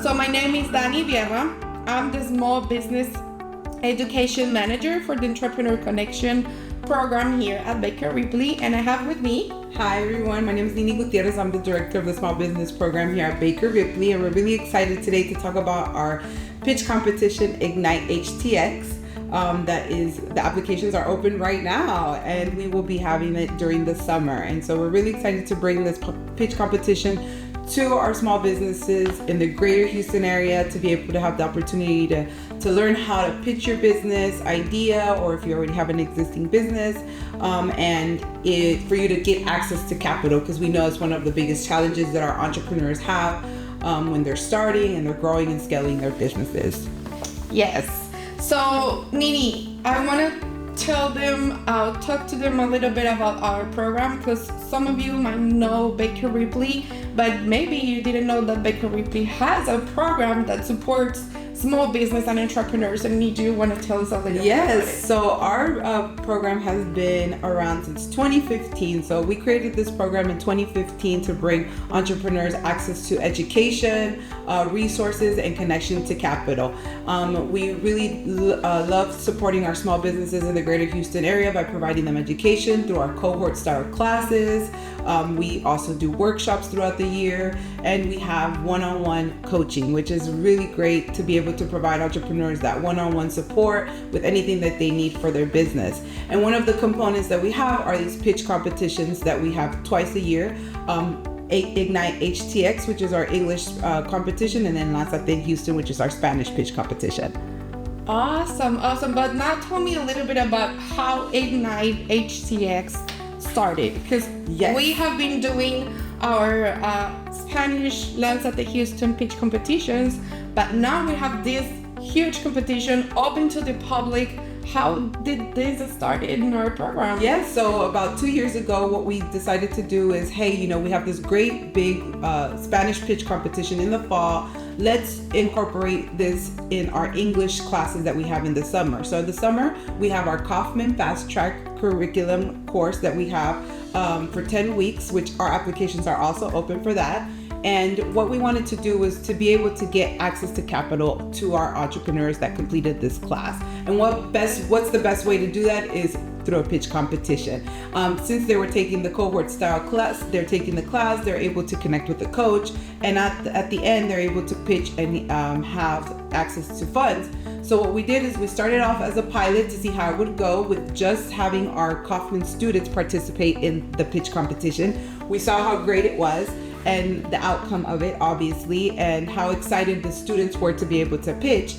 So my name is Dani Vierra. I'm the Small Business Education Manager for the Entrepreneur Connection program here at BakerRipley, and I have with me... Hi everyone, my name is Nini. I'm the Director of the Small Business Program here at BakerRipley, and we're really excited today to talk about our pitch competition, Ignite HTX. The applications are open right now, and we will be having it during the summer. And so we're really excited to bring this pitch competition to our small businesses in the greater Houston area to be able to have the opportunity to learn how to pitch your business idea, or if you already have an existing business, for you to get access to capital, because we know it's one of the biggest challenges that our entrepreneurs have when they're starting and they're growing and scaling their businesses. Yes. So, Nini, I want to talk to them a little bit about our program, because some of you might know BakerRipley, but maybe you didn't know that BakerRipley has a program that supports small business and entrepreneurs, and you want to tell us a little bit about it. Yes, so our program has been around since 2015. So we created this program in 2015 to bring entrepreneurs access to education, resources, and connection to capital. We really love supporting our small businesses in the greater Houston area by providing them education through our cohort style classes. We also do workshops throughout the year, and we have one-on-one coaching, which is really great to be able to provide entrepreneurs that one-on-one support with anything that they need for their business. And one of the components that we have are these pitch competitions that we have twice a year. Ignite HTX, which is our English competition, and then Lanzate Houston, which is our Spanish pitch competition. Awesome. But now tell me a little bit about how Ignite HTX started, because we have been doing our Spanish Lanzate Houston pitch competitions, but now we have this huge competition open to the public. How did this start in our program? Yes, so about 2 years ago, what we decided to do is, we have this great big Spanish pitch competition in the fall. Let's incorporate this in our English classes that we have in the summer. So in the summer, we have our Kaufman Fast Track curriculum course that we have for 10 weeks, which our applications are also open for that. And what we wanted to do was to be able to get access to capital to our entrepreneurs that completed this class. And what's the best way to do that is through a pitch competition. Since they were taking the cohort style class, they're able to connect with the coach, and at the end, they're able to pitch and have access to funds. So what we did is we started off as a pilot to see how it would go with just having our Kaufman students participate in the pitch competition. We saw how great it was, and the outcome of it, obviously, and how excited the students were to be able to pitch.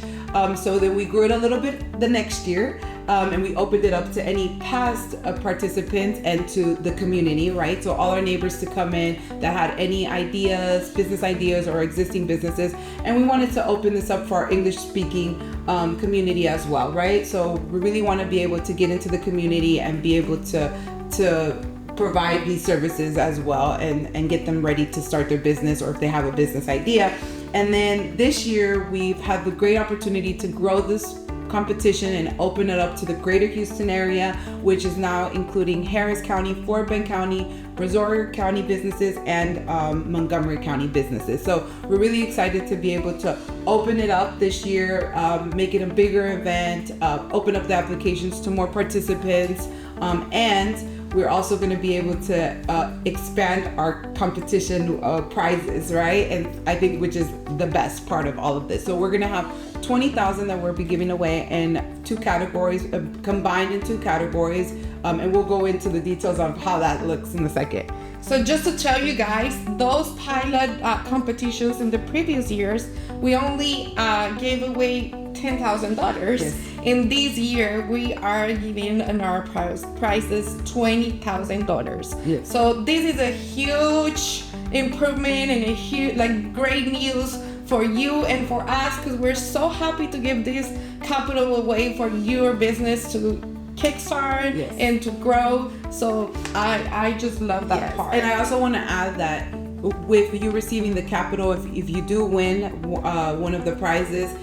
So then we grew it a little bit the next year, and we opened it up to any past participants and to the community, right? So all our neighbors to come in that had any ideas, business ideas, or existing businesses. And we wanted to open this up for our English-speaking community as well, right? So we really want to be able to get into the community and be able to provide these services as well, and get them ready to start their business, or if they have a business idea. And then this year we've had the great opportunity to grow this competition and open it up to the greater Houston area, which is now including Harris County, Fort Bend County, Brazoria County businesses, and Montgomery County businesses. So we're really excited to be able to open it up this year, make it a bigger event, open up the applications to more participants, and we're also going to be able to expand our competition prizes, right? And I think which is the best part of all of this. So we're going to have $20,000 that we'll be giving away in two categories, combined in two categories, and we'll go into the details of how that looks in a second. So just to tell you guys, those pilot competitions in the previous years, we only gave away $10,000. Yes. In this year, we are giving in our prizes $20,000. Yes. So this is a huge improvement and a huge, great news for you and for us, because we're so happy to give this capital away for your business to kickstart and to grow. So I just love that part. And I also want to add that with you receiving the capital, if you do win one of the prizes,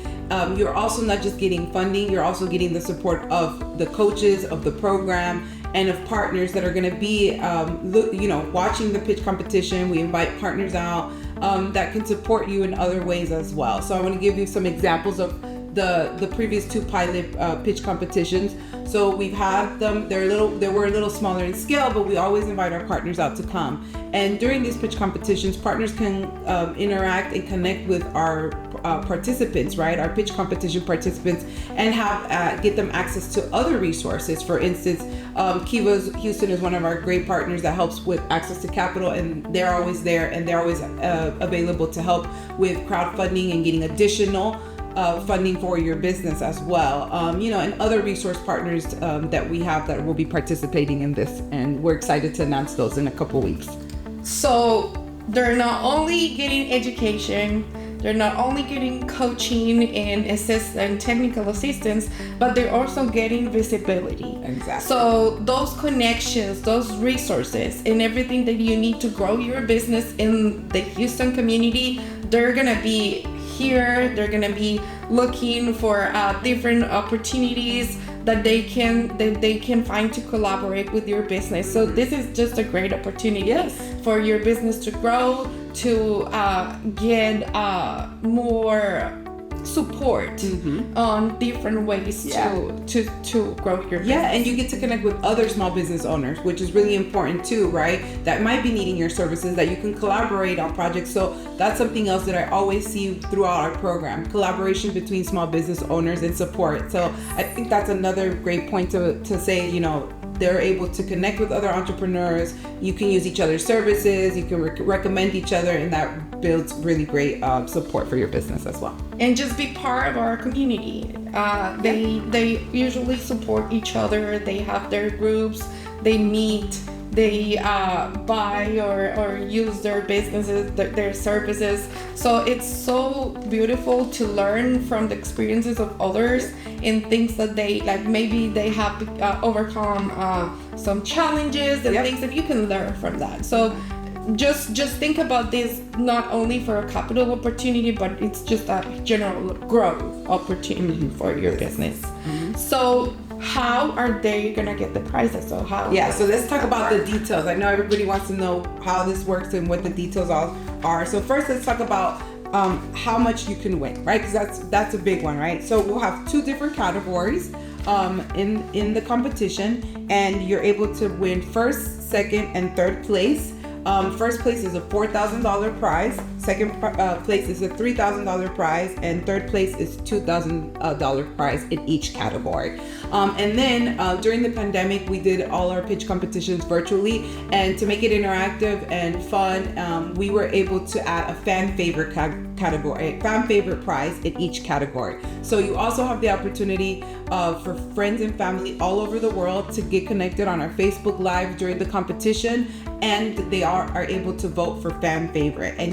you're also not just getting funding, you're also getting the support of the coaches of the program and of partners that are going to be, watching the pitch competition. We invite partners out that can support you in other ways as well. So I want to give you some examples of the previous 2 pilot pitch competitions. So we've had them, they were a little smaller in scale, but we always invite our partners out to come. And during these pitch competitions, partners can interact and connect with our participants, right? Our pitch competition participants, and have get them access to other resources. For instance, Kiva's Houston is one of our great partners that helps with access to capital, and they're always there, and they're always available to help with crowdfunding and getting additional funding for your business as well. And other resource partners that we have that will be participating in this, and we're excited to announce those in a couple weeks. So they're not only getting education, they're not only getting coaching and technical assistance, but they're also getting visibility. Exactly. So those connections, those resources, and everything that you need to grow your business in the Houston community, they're gonna be here. They're gonna be looking for different opportunities that they can find to collaborate with your business. So this is just a great opportunity for your business to grow, to get more support on different ways to grow your business. Yeah, and you get to connect with other small business owners, which is really important too, right? That might be needing your services, that you can collaborate on projects. So that's something else that I always see throughout our program, collaboration between small business owners and support. So I think that's another great point to say, they're able to connect with other entrepreneurs. You can use each other's services. You can recommend each other, and that builds really great support for your business as well. And just be part of our community. They usually support each other. They have their groups. They meet. They buy or use their businesses, their services. So it's so beautiful to learn from the experiences of others and things that they like. Maybe they have overcome some challenges and things that you can learn from that. So just think about this not only for a capital opportunity, but it's just a general growth opportunity for your business. So how are they gonna get the prizes? So let's talk about the details. I know everybody wants to know how this works and what the details are. So first, let's talk about how much you can win, right? Because that's a big one, right? So we'll have 2 different categories in the competition, and you're able to win first, second, and third place. First place is a $4,000 prize. Second place is a $3,000 prize, and third place is $2,000 prize in each category. And then during the pandemic, we did all our pitch competitions virtually, and to make it interactive and fun, we were able to add a fan favorite category, fan favorite prize in each category. So you also have the opportunity for friends and family all over the world to get connected on our Facebook Live during the competition, and they are able to vote for fan favorite, and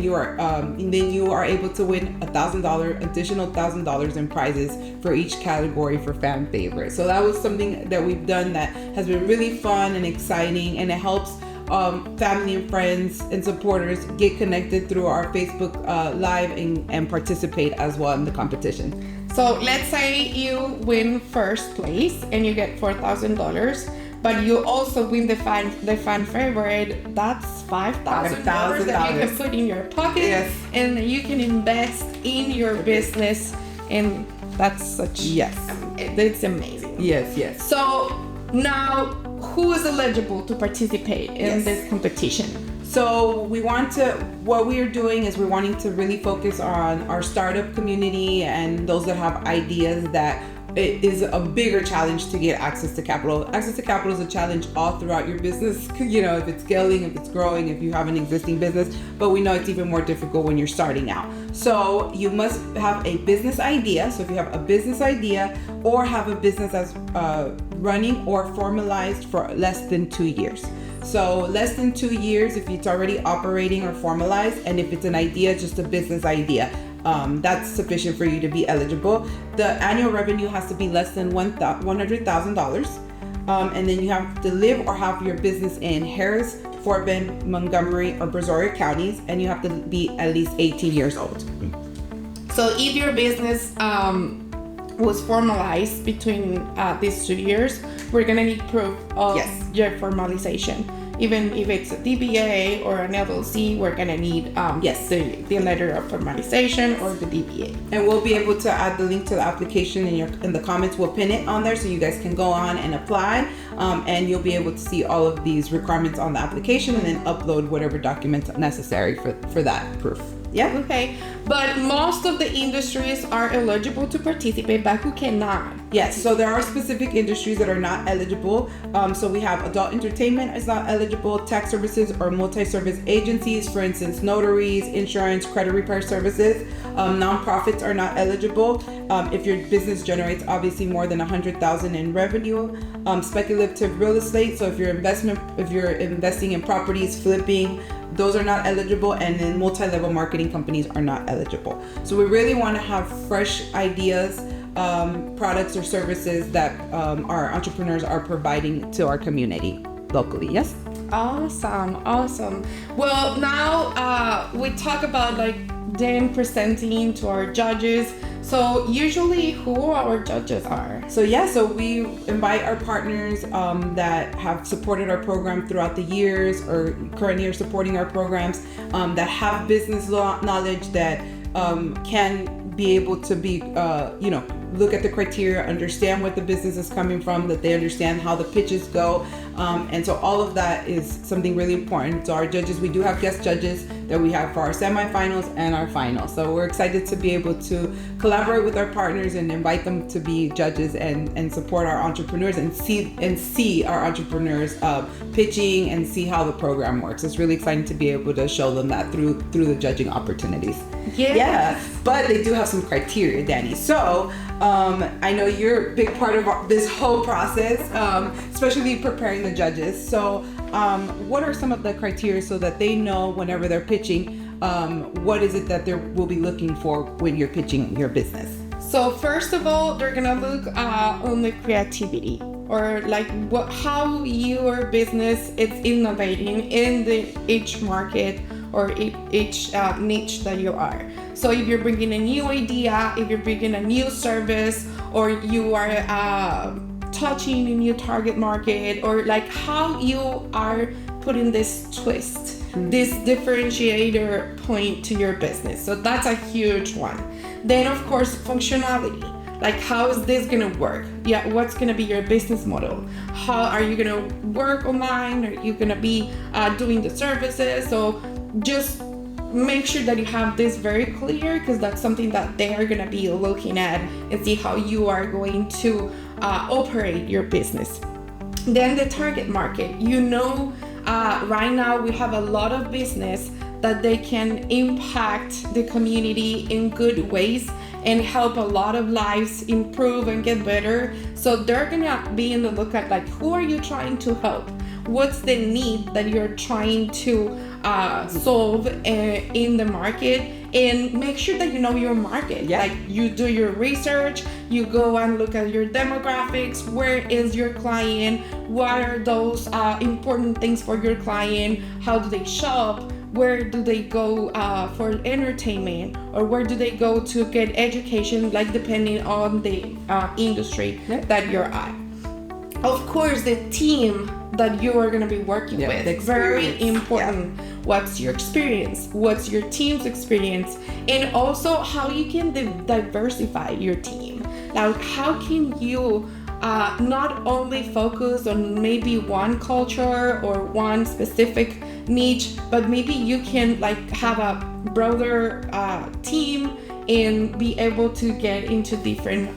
then you are able to win additional $1,000 in prizes for each category for fan favorite. So that was something that we've done that has been really fun and exciting, and it helps family and friends and supporters get connected through our Facebook Live and participate as well in the competition. So let's say you win first place and you get $4,000, but you also win the fan favorite. That's $5,000 that you can put in your pocket, and you can invest in your business, and that's such it's amazing. Yes. So now, who is eligible to participate in this competition? So what we are doing is we're wanting to really focus on our startup community and those that have ideas that it is a bigger challenge to get access to capital. Access to capital is a challenge all throughout your business, if it's scaling, if it's growing, if you have an existing business, but we know it's even more difficult when you're starting out. So you must have a business idea. So if you have a business idea or have a business that's running or formalized for less than 2 years. So less than 2 years if it's already operating or formalized, and if it's an idea, just a business idea. That's sufficient for you to be eligible. The annual revenue has to be less than $100,000. And then you have to live or have your business in Harris, Fort Bend, Montgomery, or Brazoria counties, and you have to be at least 18 years old. So if your business was formalized between these 2 years, we're gonna need proof of your formalization. even if it's a DBA or an LLC, we're gonna need the letter of formalization or the DBA. And we'll be able to add the link to the application in the comments. We'll pin it on there so you guys can go on and apply, and you'll be able to see all of these requirements on the application and then upload whatever documents necessary for that proof. Yeah. Okay. But most of the industries are eligible to participate, but who cannot? Yes. So there are specific industries that are not eligible. So we have adult entertainment is not eligible, tax services or multi-service agencies, for instance, notaries, insurance, credit repair services. Nonprofits are not eligible. If your business generates obviously more than $100,000 in revenue. Speculative real estate. So if you're investing in properties, flipping, those are not eligible, and then multi-level marketing companies are not eligible. So we really want to have fresh ideas, products or services that our entrepreneurs are providing to our community locally. Yes? Awesome. Well, now we talk about then presenting to our judges. So usually who our judges are? So we invite our partners that have supported our program throughout the years or currently are supporting our programs, that have business knowledge, that can be able to be, look at the criteria, understand what the business is coming from, that they understand how the pitches go. And so all of that is something really important. So our judges, we do have guest judges that we have for our semifinals and our finals. So we're excited to be able to collaborate with our partners and invite them to be judges and support our entrepreneurs and see our entrepreneurs pitching and see how the program works. It's really exciting to be able to show them that through the judging opportunities. Yeah, but they do have some criteria, Danny. So I know you're a big part of this whole process, especially preparing the judges. So what are some of the criteria so that they know whenever they're pitching, what is it that they will be looking for when you're pitching your business? So first of all, they're gonna look on the creativity, or how your business is innovating in each market or each niche that you are. So if you're bringing a new idea, if you're bringing a new service, or you are touching a new target market, or how you are putting this twist, this differentiator point to your business. So that's a huge one. Then of course, functionality. How is this gonna work? Yeah, what's gonna be your business model? How are you gonna work online? Are you gonna be doing the services? So just make sure that you have this very clear, because that's something that they are gonna be looking at and see how you are going to operate your business. Then the target market. Right now we have a lot of business that they can impact the community in good ways and help a lot of lives improve and get better. So they're gonna be in the look at who are you trying to help? What's the need that you're trying to solve in the market? And make sure that you know your market. Yeah. You do your research, you go and look at your demographics. Where is your client? What are those important things for your client? How do they shop? Where do they go for entertainment? Or where do they go to get education, depending on the industry that you're at. Of course, the team that you are going to be working with. Very important. Yeah. What's your experience? What's your team's experience? And also how you can diversify your team. How can you not only focus on maybe one culture or one specific niche, but maybe you can have a broader team and be able to get into different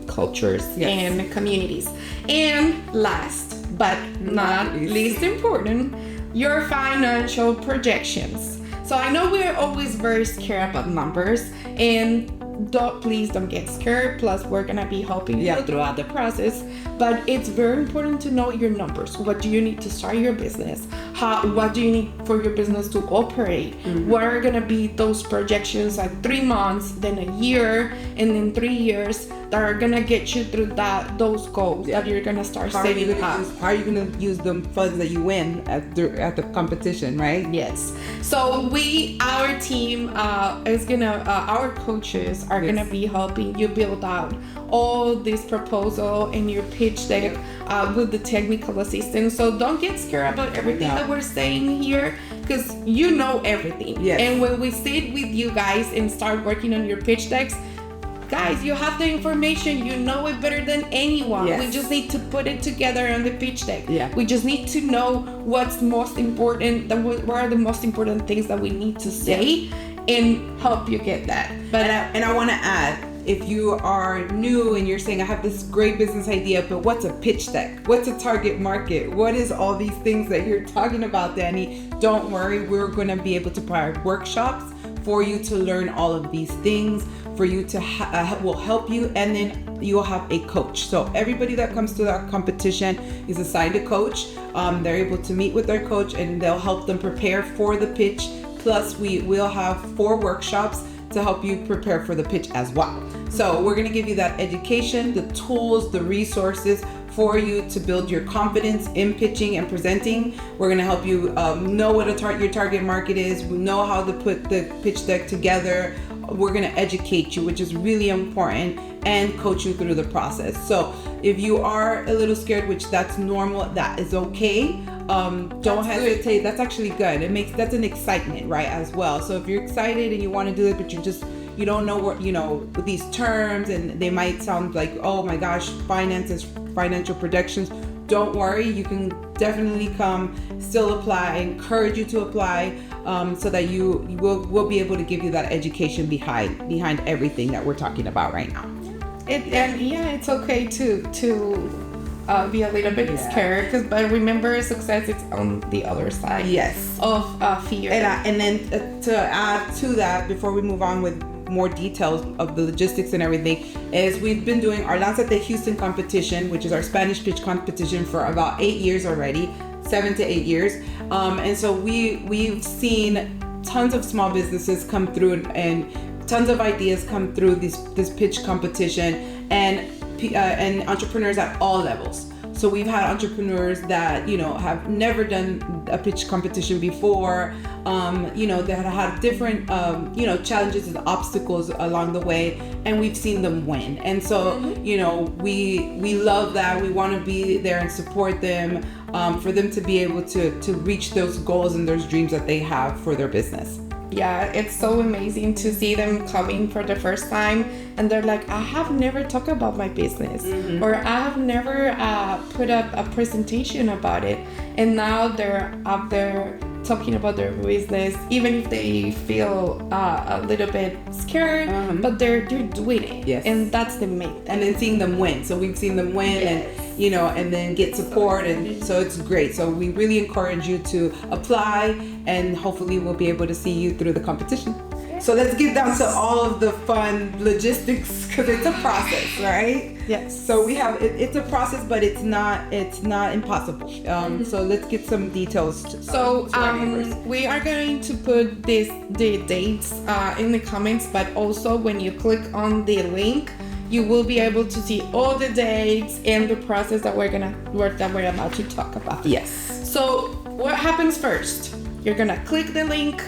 cultures and communities. And last but not least important, your financial projections. So I know we're always very scared about numbers, and please don't get scared. Plus, we're gonna be helping you throughout the process. But it's very important to know your numbers. What do you need to start your business? What do you need for your business to operate? Mm-hmm. What are gonna be those projections 3 months, then a year, and then 3 years that are gonna get you through those goals that you're gonna start saving up? How are you gonna use the funds that you win at the competition, right? Yes. So our team is gonna, our coaches are gonna be helping you build out all this proposal and your pitch deck with the technical assistance. So don't get scared about everything that we're saying here, because you know everything. Yes. And when we sit with you guys and start working on your pitch decks, guys, you have the information. You know it better than anyone. Yes. We just need to put it together on the pitch deck. Yeah. We just need to know what's most important, what are the most important things that we need to say, and help you get that. But and I want to add, if you are new and you're saying, I have this great business idea, but what's a pitch deck? What's a target market? What is all these things that you're talking about, Danny? Don't worry, we're going to be able to provide workshops for you to learn all of these things, for you to will help you, and then you'll have a coach. So everybody that comes to our competition is assigned a coach. They're able to meet with their coach and they'll help them prepare for the pitch. Plus we will have 4 workshops to help you prepare for the pitch as well. So we're going to give you that education, the tools, the resources for you to build your confidence in pitching and presenting. We're going to help you know what your target market is, know how to put the pitch deck together. We're going to educate you, which is really important, and coach you through the process. So if you are a little scared, which that's normal, that is okay. Don't hesitate. That's actually good. That's an excitement, right, as well. So if you're excited and you want to do it, but you don't know what, with these terms, and they might sound like, oh my gosh, finances, financial projections. Don't worry, you can definitely come, still apply. I encourage you to apply, so that we'll be able to give you that education behind everything that we're talking about right now. It's okay to be a little bit scared, but remember, success is on the other side. Yes. Of fear. And then to add to that, before we move on with more details of the logistics and everything, is we've been doing our Lancete Houston competition, which is our Spanish pitch competition, for about 8 years already, 7 to 8 years. And so we've seen tons of small businesses come through and tons of ideas come through this pitch competition, and entrepreneurs at all levels. So we've had entrepreneurs that, have never done a pitch competition before, that had different, challenges and obstacles along the way, and we've seen them win. And so, we love that. We want to be there and support them, for them to be able to reach those goals and those dreams that they have for their business. Yeah, it's so amazing to see them coming for the first time, and they're like, I have never talked about my business, or I have never put up a presentation about it, and now they're up there talking about their business, even if they feel a little bit scared, but they're doing it. Yes. And that's the main thing. And then seeing them win. So we've seen them win, and then get support, and so it's great. So we really encourage you to apply, and hopefully we'll be able to see you through the competition. So let's get down to all of the fun logistics, because it's a process, right? Yes. So we have it's a process, but it's not impossible. So let's get some details. We are going to put the dates in the comments, but also when you click on the link, you will be able to see all the dates and the process that we're about to talk about. Yes. So what happens first? You're gonna click the link.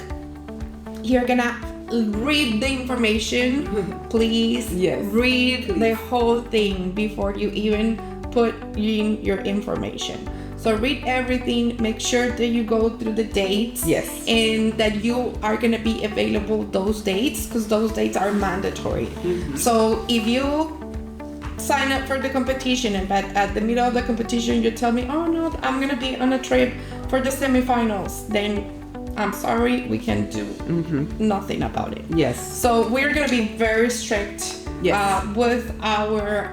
You're gonna read the information. Please read the whole thing before you even put in your information. So read everything, make sure that you go through the dates, and that you are gonna be available those dates, because those dates are mandatory. So if you sign up for the competition, and but at the middle of the competition you tell me, oh no, I'm gonna be on a trip for the semifinals, then I'm sorry, we can do nothing about it. Yes. So we're gonna be very strict with our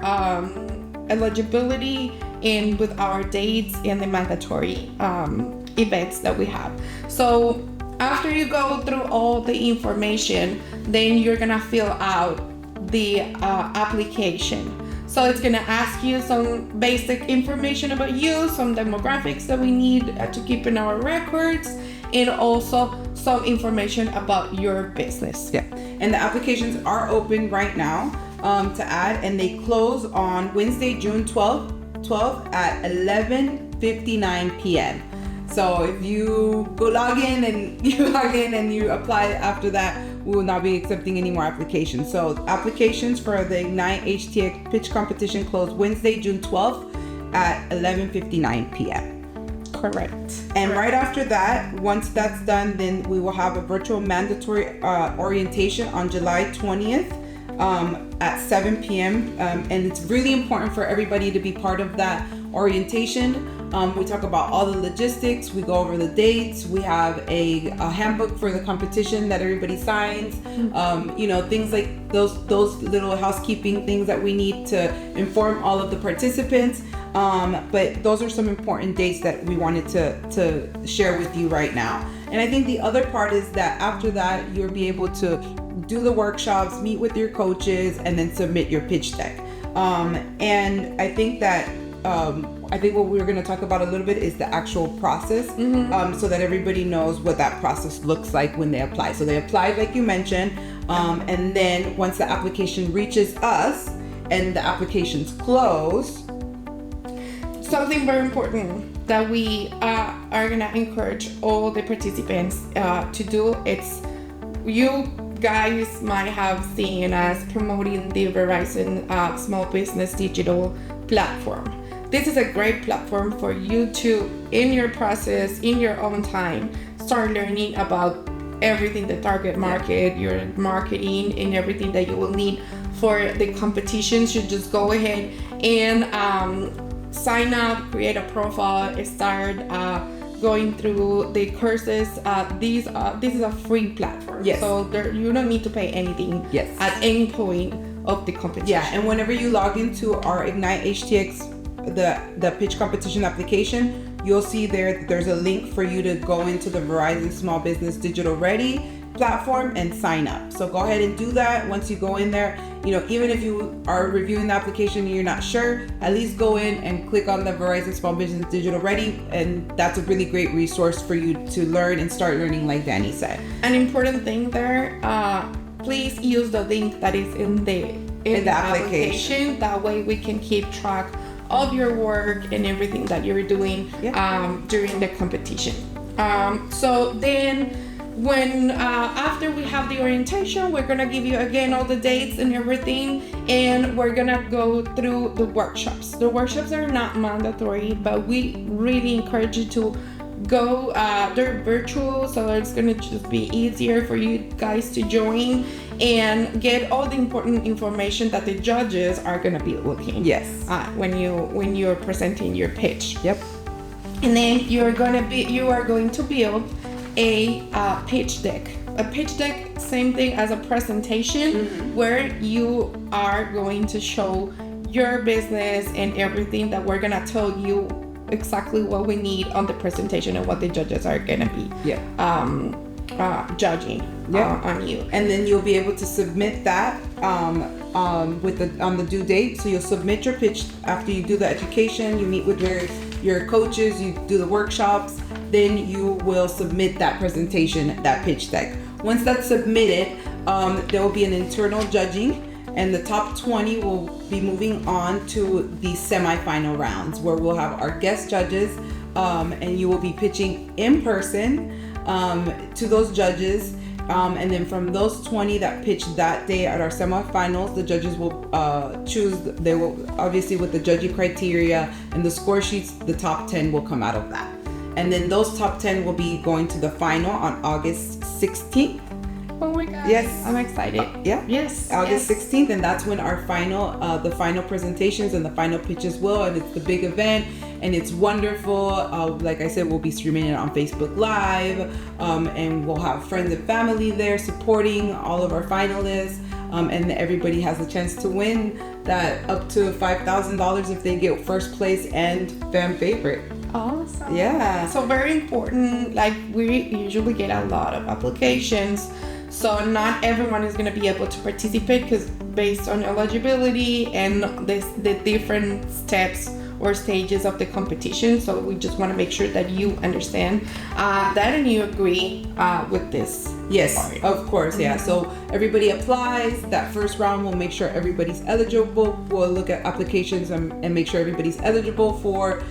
eligibility and with our dates and the mandatory events that we have. So after you go through all the information, then you're gonna fill out the application. So it's gonna ask you some basic information about you, some demographics that we need to keep in our records, and also some information about your business. Yeah, and the applications are open right now to add, and they close on Wednesday, June 12th at 11:59 p.m. So if you log in and you apply after that, we will not be accepting any more applications. So applications for the Ignite HTX pitch competition close Wednesday, June 12th at 11:59 p.m. Correct. And right after that, once that's done, then we will have a virtual mandatory orientation on July 20th at 7 p.m. And it's really important for everybody to be part of that orientation. We talk about all the logistics, we go over the dates, we have a handbook for the competition that everybody signs, things like those little housekeeping things that we need to inform all of the participants. But those are some important dates that we wanted to share with you right now. And I think the other part is that after that, you'll be able to do the workshops, meet with your coaches, and then submit your pitch deck. And I think that what we're going to talk about a little bit is the actual process, so that everybody knows what that process looks like when they apply. So they apply, like you mentioned, and then once the application reaches us and the application's closed, something very important that we are going to encourage all the participants to do, it's, you guys might have seen us promoting the Verizon Small Business Digital Platform. This is a great platform for you to, in your process, in your own time, start learning about everything, the target market, your marketing, and everything that you will need for the competitions. You just go ahead and sign up, create a profile, start going through the courses. This is a free platform. Yes. So you don't need to pay anything at any point of the competition. Yeah, and whenever you log into our Ignite HTX, the pitch competition application, you'll see there's a link for you to go into the Verizon Small Business Digital Ready platform and sign up. So go ahead and do that. Once you go in there, even if you are reviewing the application and you're not sure, at least go in and click on the Verizon Small Business Digital Ready, and that's a really great resource for you to learn and start learning, like Danny said. An important thing there, please use the link that is in the application. That way we can keep track of your work and everything that you're doing during the competition. So then when after we have the orientation, we're gonna give you again all the dates and everything, and we're gonna go through the workshops. The workshops are not mandatory, but we really encourage you to go. They're virtual, so it's gonna just be easier for you guys to join and get all the important information that the judges are gonna be looking when you're presenting your pitch. Yep. And then you are going to build a pitch deck. A pitch deck, same thing as a presentation, where you are going to show your business and everything that we're gonna tell you exactly what we need on the presentation and what the judges are gonna be judging on you. And then you'll be able to submit that on the due date. So you'll submit your pitch after you do the education, you meet with your coaches, you do the workshops, then you will submit that presentation, that pitch deck. Once that's submitted, there will be an internal judging, and the top 20 will be moving on to the semifinal rounds, where we'll have our guest judges, and you will be pitching in person to those judges. And then from those 20 that pitched that day at our semifinals, the judges will choose. They will, obviously, with the judging criteria and the score sheets, the top 10 will come out of that. And then those top 10 will be going to the final on August 16th. Oh my God. Yes. I'm excited. Yes. August 16th. And that's when our the final presentations and the final pitches will. And it's the big event. And it's wonderful. Like I said, we'll be streaming it on Facebook Live. And we'll have friends and family there supporting all of our finalists. And everybody has a chance to win that up to $5,000 if they get first place and fan favorite. Awesome. Yeah. So very important. Like, we usually get a lot of applications, so not everyone is going to be able to participate, because based on eligibility and the different steps or stages of the competition. So we just want to make sure that you understand that and you agree with this. Yes, part. of course. Yeah. So everybody applies. That first round, we'll make sure everybody's eligible. We'll look at applications and make sure everybody's eligible for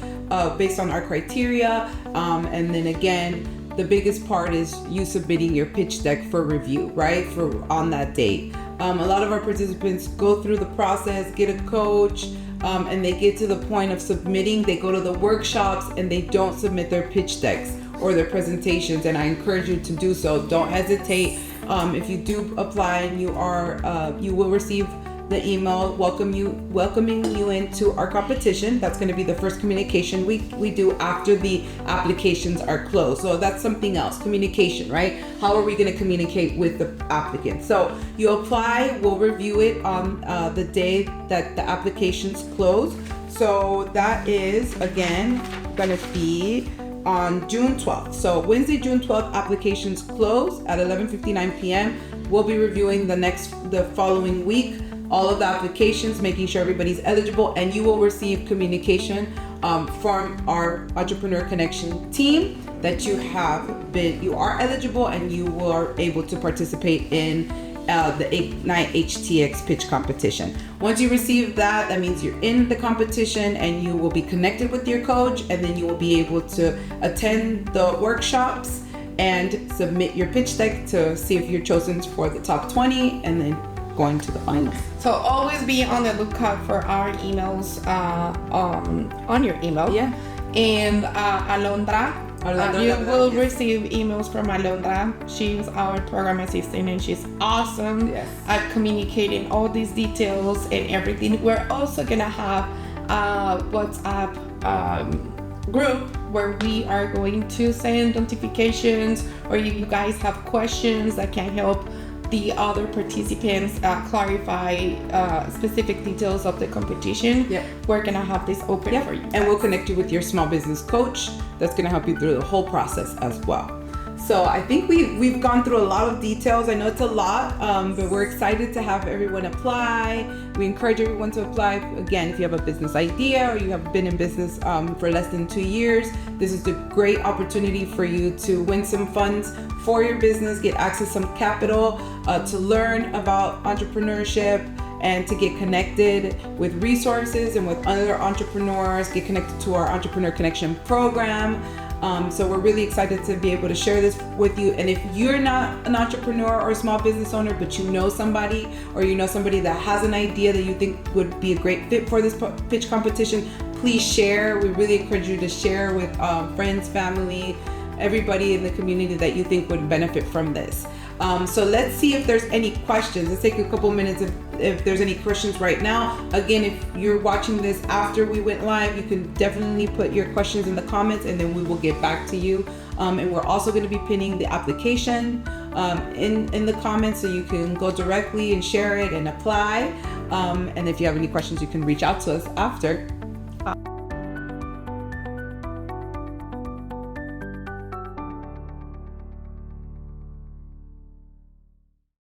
based on our criteria. And then again, the biggest part is you submitting your pitch deck for review, right? On that date. A lot of our participants go through the process, get a coach, and they get to the point of submitting, they go to the workshops and they don't submit their pitch decks or their presentations. And I encourage you to do so. Don't hesitate. If you do apply and you will receive the email welcoming you into our competition. That's going to be the first communication we do after the applications are closed. So that's something else, communication, right? How are we going to communicate with the applicant? So you apply, we'll review it on the day that the applications close. So that is, again, going to be on June 12th. So Wednesday, June 12th, applications close at 11:59 p.m. We'll be reviewing the following week, all of the applications, making sure everybody's eligible, and you will receive communication from our Entrepreneur Connection team that you are eligible and you are able to participate in the Ignite HTX pitch competition. Once you receive that, that means you're in the competition and you will be connected with your coach, and then you will be able to attend the workshops and submit your pitch deck to see if you're chosen for the top 20 and then going to the finals. So always be on the lookout for our emails on your email. Yeah. And Alondra, you will receive emails from Alondra. She's our program assistant and she's awesome at communicating all these details and everything. We're also gonna have a WhatsApp group where we are going to send notifications, or if you guys have questions that can help the other participants clarify specific details of the competition. We're gonna have this open for you. And we'll connect you with your small business coach that's gonna help you through the whole process as well. So I think we've gone through a lot of details. I know it's a lot, but we're excited to have everyone apply. We encourage everyone to apply. Again, if you have a business idea or you have been in business for less than 2 years, this is a great opportunity for you to win some funds for your business, get access to some capital, to learn about entrepreneurship, and to get connected with resources and with other entrepreneurs, get connected to our Entrepreneur Connection program. So we're really excited to be able to share this with you. And if you're not an entrepreneur or a small business owner, but you know somebody, or you know somebody that has an idea that you think would be a great fit for this pitch competition, please share. We really encourage you to share with friends, family, everybody in the community that you think would benefit from this. So let's see if there's any questions. Let's take a couple minutes if there's any questions right now. Again, if you're watching this after we went live, you can definitely put your questions in the comments and then we will get back to you. And we're also going to be pinning the application in the comments, so you can go directly and share it and apply. And if you have any questions, you can reach out to us after.